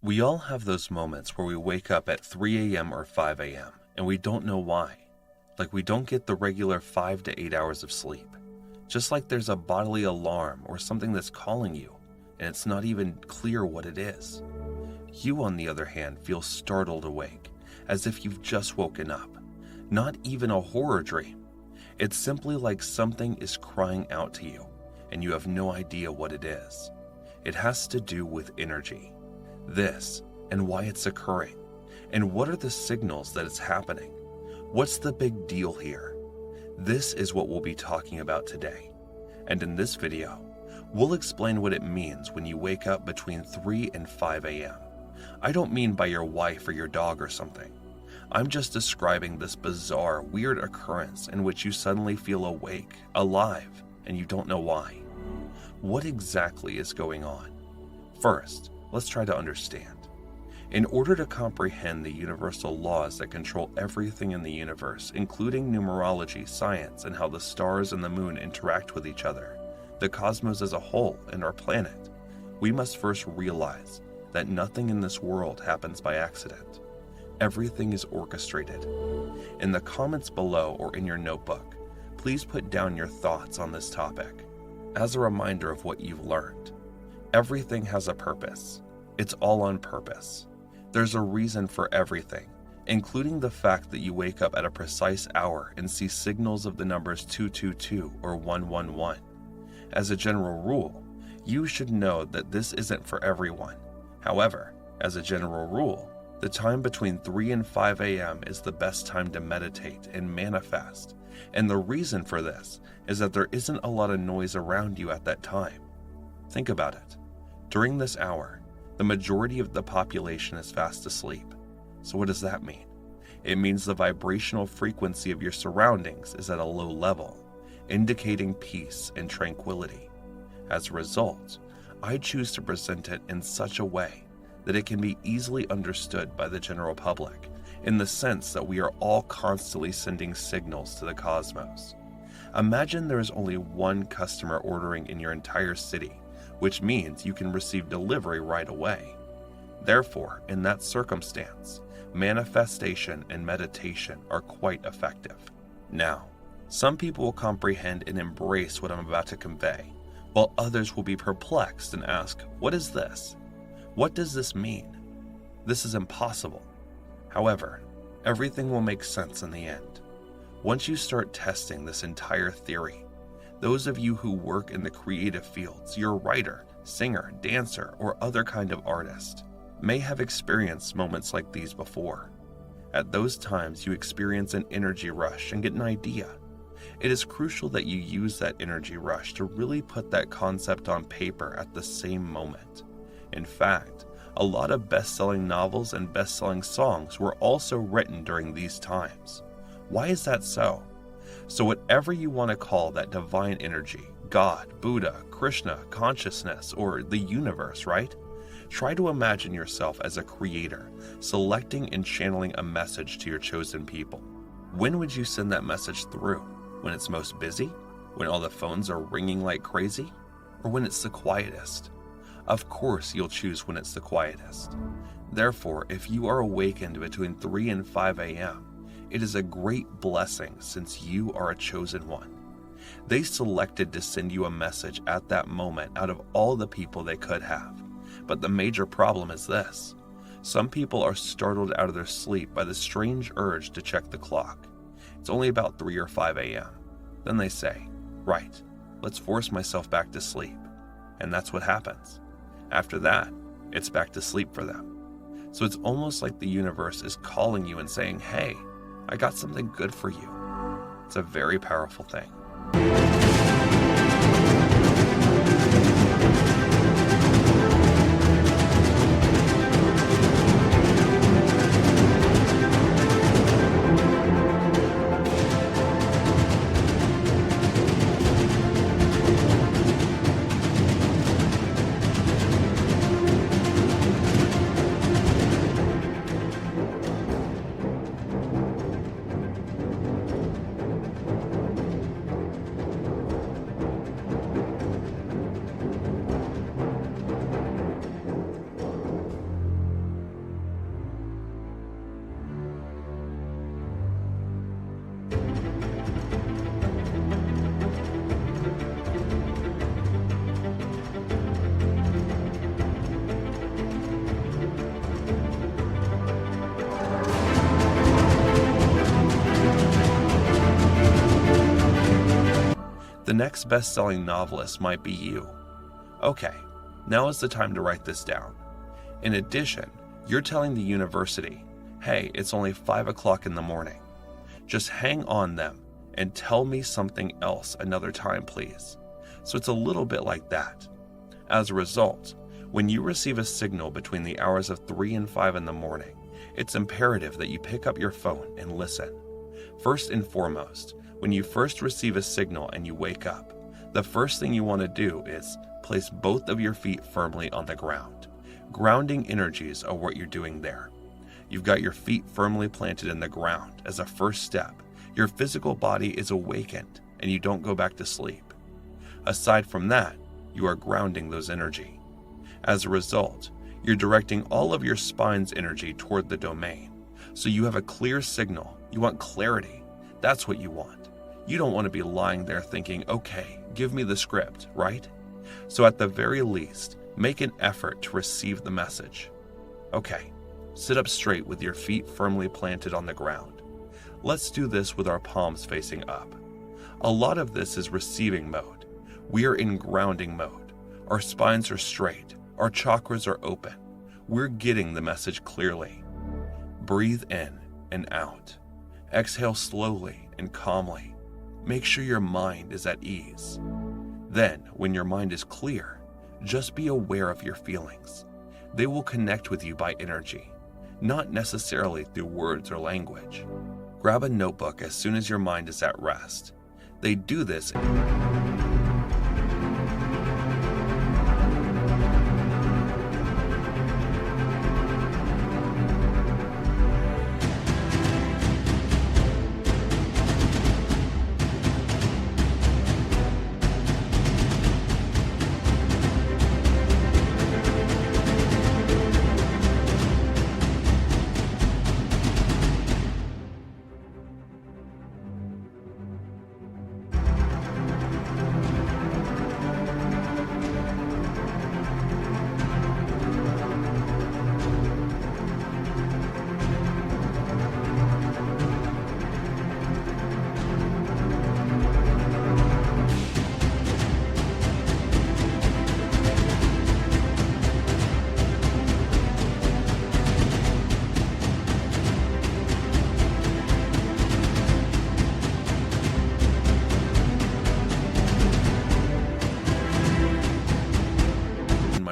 We all have those moments where we wake up at 3 a.m. or 5 a.m. and we don't know why. Like we don't get the regular 5 to 8 hours of sleep. Just like there's a bodily alarm or something that's calling you, and it's not even clear what it is. You, on the other hand, feel startled awake, as if you've just woken up. Not even a horror dream. It's simply like something is crying out to you, and you have no idea what it is. It has to do with energy. This, and why it's occurring, and what are the signals that it's happening? What's the big deal here? This is what we'll be talking about today. And in this video, we'll explain what it means when you wake up between 3 and 5 a.m. I don't mean by your wife or your dog or something. I'm just describing this bizarre, weird occurrence in which you suddenly feel awake, alive, and you don't know why. What exactly is going on? First, let's try to understand. In order to comprehend the universal laws that control everything in the universe, including numerology, science, and how the stars and the moon interact with each other, the cosmos as a whole, and our planet, we must first realize that nothing in this world happens by accident. Everything is orchestrated. In the comments below or in your notebook, please put down your thoughts on this topic as a reminder of what you've learned. Everything has a purpose. It's all on purpose. There's a reason for everything, including the fact that you wake up at a precise hour and see signals of the numbers 222 or 111. As a general rule, you should know that this isn't for everyone. However, as a general rule, the time between 3 and 5 a.m. is the best time to meditate and manifest, and the reason for this is that there isn't a lot of noise around you at that time. Think about it. During this hour, the majority of the population is fast asleep. So what does that mean? It means the vibrational frequency of your surroundings is at a low level, indicating peace and tranquility. As a result, I choose to present it in such a way that it can be easily understood by the general public, in the sense that we are all constantly sending signals to the cosmos. Imagine there is only one customer ordering in your entire city, which means you can receive delivery right away. Therefore, in that circumstance, manifestation and meditation are quite effective. Now, some people will comprehend and embrace what I'm about to convey, while others will be perplexed and ask, what is this? What does this mean? This is impossible. However, everything will make sense in the end. Once you start testing this entire theory, those of you who work in the creative fields, you're a writer, singer, dancer, or other kind of artist, may have experienced moments like these before. At those times, you experience an energy rush and get an idea. It is crucial that you use that energy rush to really put that concept on paper at the same moment. In fact, a lot of best-selling novels and best-selling songs were also written during these times. Why is that so? So whatever you want to call that divine energy, God, Buddha, Krishna, consciousness, or the universe, right? Try to imagine yourself as a creator, selecting and channeling a message to your chosen people. When would you send that message through? When it's most busy? When all the phones are ringing like crazy? Or when it's the quietest? Of course you'll choose when it's the quietest. Therefore, if you are awakened between 3 and 5 a.m., it is a great blessing since you are a chosen one. They selected to send you a message at that moment out of all the people they could have. But the major problem is this. Some people are startled out of their sleep by the strange urge to check the clock. It's only about 3 or 5 a.m. Then they say, right, let's force myself back to sleep. And that's what happens. After that, it's back to sleep for them. So it's almost like the universe is calling you and saying, hey, I got something good for you. It's a very powerful thing. The next best-selling novelist might be you. Okay, now is the time to write this down. In addition, you're telling the university, hey, it's only 5 o'clock in the morning. Just hang on them and tell me something else another time, please. So it's a little bit like that. As a result, when you receive a signal between the hours of 3 and 5 in the morning, it's imperative that you pick up your phone and listen. First and foremost, when you first receive a signal and you wake up, the first thing you want to do is place both of your feet firmly on the ground. Grounding energies are what you're doing there. You've got your feet firmly planted in the ground as a first step. Your physical body is awakened and you don't go back to sleep. Aside from that, you are grounding those energy. As a result, you're directing all of your spine's energy toward the domain. So you have a clear signal. You want clarity. That's what you want. You don't want to be lying there thinking, okay, give me the script, right? So at the very least, make an effort to receive the message. Okay, sit up straight with your feet firmly planted on the ground. Let's do this with our palms facing up. A lot of this is receiving mode. We are in grounding mode. Our spines are straight. Our chakras are open. We're getting the message clearly. Breathe in and out. Exhale slowly and calmly. Make sure your mind is at ease. Then, when your mind is clear, just be aware of your feelings. They will connect with you by energy, not necessarily through words or language. Grab a notebook as soon as your mind is at rest. They do this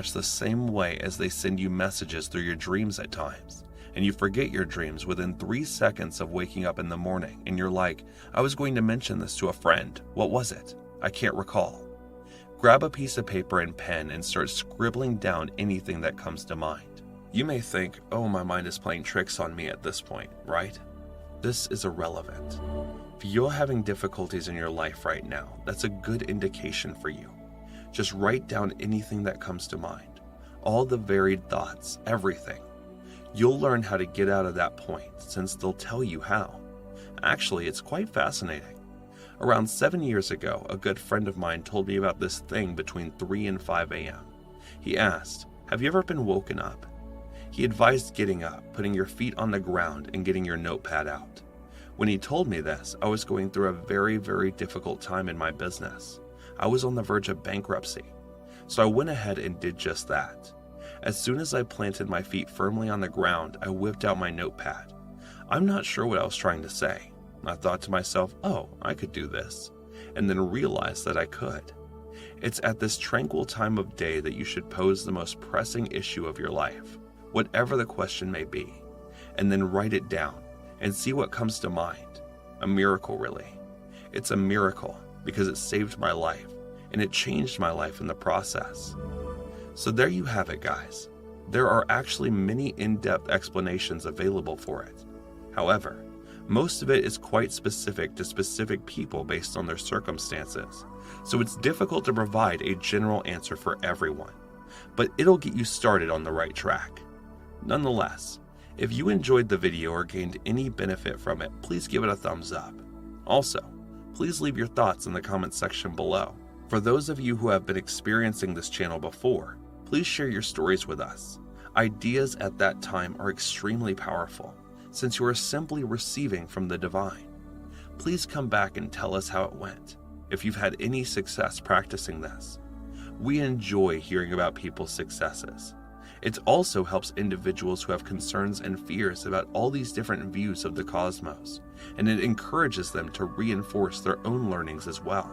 much the same way as they send you messages through your dreams at times, and you forget your dreams within 3 seconds of waking up in the morning, and you're like, I was going to mention this to a friend. What was it? I can't recall. Grab a piece of paper and pen and start scribbling down anything that comes to mind. You may think, oh, my mind is playing tricks on me at this point, right? This is irrelevant. If you're having difficulties in your life right now, that's a good indication for you. Just write down anything that comes to mind, all the varied thoughts, everything. You'll learn how to get out of that point since they'll tell you how. Actually, it's quite fascinating. Around 7 years ago, a good friend of mine told me about this thing between 3 and 5 a.m. He asked, have you ever been woken up? He advised getting up, putting your feet on the ground, and getting your notepad out. When he told me this, I was going through a very, very difficult time in my business. I was on the verge of bankruptcy. So I went ahead and did just that. As soon as I planted my feet firmly on the ground, I whipped out my notepad. I'm not sure what I was trying to say. I thought to myself, oh, I could do this, and then realized that I could. It's at this tranquil time of day that you should pose the most pressing issue of your life, whatever the question may be, and then write it down and see what comes to mind. A miracle, really. It's a miracle because it saved my life, and it changed my life in the process. So there you have it, guys. There are actually many in-depth explanations available for it. However, most of it is quite specific to specific people based on their circumstances, so it's difficult to provide a general answer for everyone, but it'll get you started on the right track. Nonetheless, if you enjoyed the video or gained any benefit from it, please give it a thumbs up. Also, please leave your thoughts in the comments section below. For those of you who have been experiencing this channel before, please share your stories with us. Ideas at that time are extremely powerful, since you are simply receiving from the divine. Please come back and tell us how it went. if you've had any success practicing this. We enjoy hearing about people's successes. It also helps individuals who have concerns and fears about all these different views of the cosmos, and it encourages them to reinforce their own learnings as well.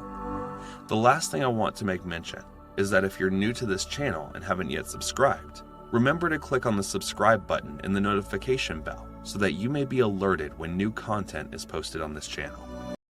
The last thing I want to make mention is that if you're new to this channel and haven't yet subscribed, remember to click on the subscribe button and the notification bell so that you may be alerted when new content is posted on this channel.